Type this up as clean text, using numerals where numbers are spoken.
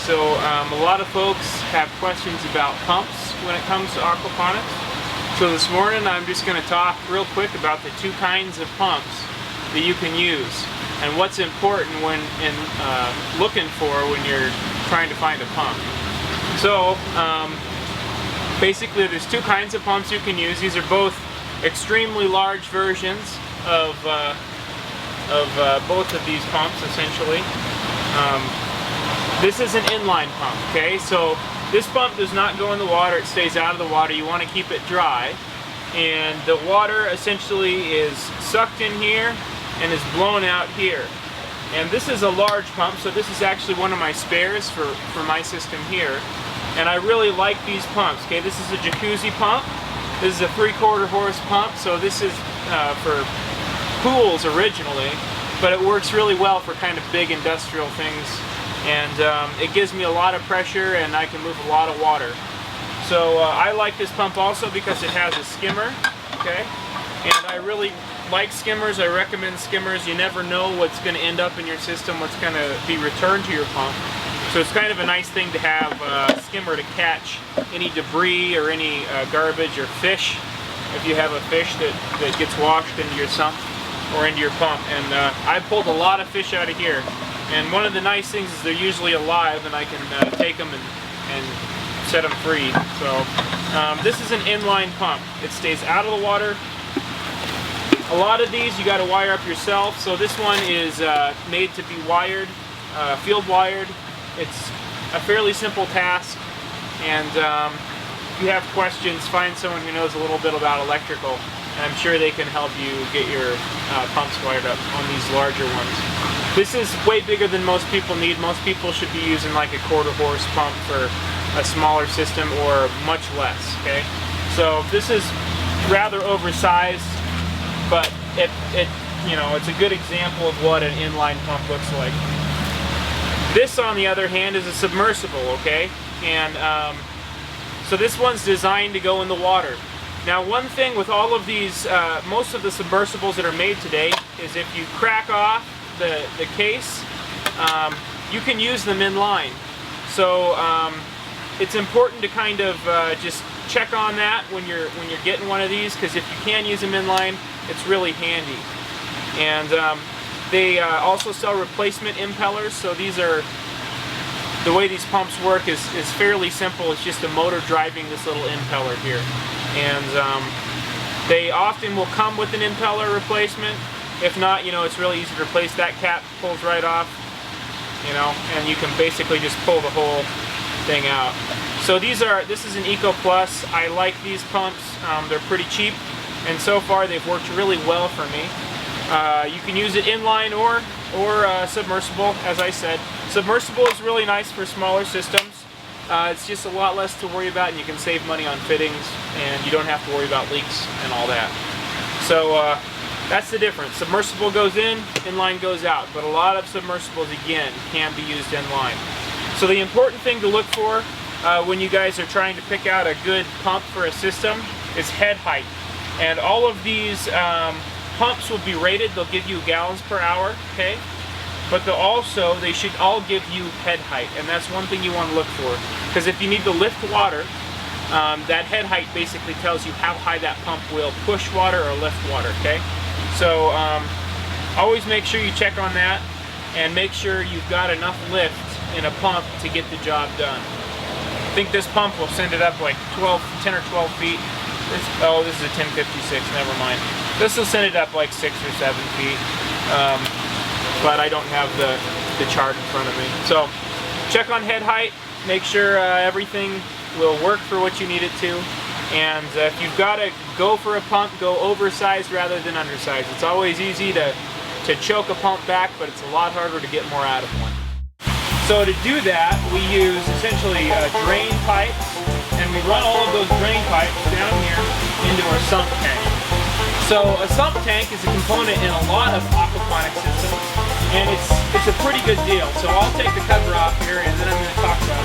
So a lot of folks have questions about pumps when it comes to aquaponics. So this morning I'm just going to talk real quick about the two kinds of pumps that you can use and what's important when looking for when you're trying to find a pump. So basically there's two kinds of pumps you can use. These are both extremely large versions of both of these pumps essentially. This is an inline pump, okay? So this pump does not go in the water, it stays out of the water. You want to keep it dry. And the water essentially is sucked in here and is blown out here. And this is a large pump, so this is actually one of my spares for my system here. And I really like these pumps, okay? This is a Jacuzzi Pump. This is a 3/4 horse pump, so this is for pools originally, but it works really well for kind of big industrial things. And it gives me a lot of pressure and I can move a lot of water. So I like this pump also because it has a skimmer, okay? And I really like skimmers. I recommend skimmers. You never know what's going to end up in your system, what's going to be returned to your pump. So it's kind of a nice thing to have a skimmer to catch any debris or any garbage or fish. If you have a fish that gets washed into your sump or into your pump. And I pulled a lot of fish out of here. And one of the nice things is they're usually alive and I can take them and set them free. So this is an inline pump. It stays out of the water. A lot of these you got to wire up yourself. So this one is made to be wired, field wired. It's a fairly simple task. And if you have questions, find someone who knows a little bit about electrical. And I'm sure they can help you get your pumps wired up on these larger ones. This is way bigger than most people need. Most people should be using like a 1/4 horse pump for a smaller system or much less, okay? So this is rather oversized, but it's a good example of what an inline pump looks like. This, on the other hand, is a submersible, okay? And so this one's designed to go in the water. Now, one thing with all of these, most of the submersibles that are made today is if you crack off the case, you can use them inline. So it's important to kind of just check on that when you're getting one of these, because if you can use them inline, it's really handy. And they also sell replacement impellers. So these are the way these pumps work is fairly simple. It's just a motor driving this little impeller here, and they often will come with an impeller replacement. If not, it's really easy to replace. That cap pulls right off, and you can basically just pull the whole thing out. So this is an Eco Plus. I like these pumps. They're pretty cheap, and so far they've worked really well for me. You can use it inline or submersible, as I said. Submersible is really nice for smaller systems. It's just a lot less to worry about, and you can save money on fittings, and you don't have to worry about leaks and all that. So that's the difference. Submersible goes in, inline goes out, but a lot of submersibles, again, can be used inline. So the important thing to look for when you guys are trying to pick out a good pump for a system is head height. And all of these pumps will be rated. They'll give you gallons per hour, okay? But they should all give you head height, and that's one thing you want to look for. Because if you need to lift water, that head height basically tells you how high that pump will push water or lift water, okay? So always make sure you check on that, and make sure you've got enough lift in a pump to get the job done. I think this pump will send it up like 10 or 12 feet. This is a 1056, never mind. This will send it up like 6 or 7 feet, but I don't have the chart in front of me. So check on head height, make sure everything will work for what you need it to. And if you've got to go for a pump, go oversized rather than undersized. It's always easy to choke a pump back, but it's a lot harder to get more out of one. So to do that, we use essentially drain pipes, and we run all of those drain pipes down here into our sump tank. So a sump tank is a component in a lot of aquaponic systems, and it's a pretty good deal. So I'll take the cover off here, and then I'm going to talk about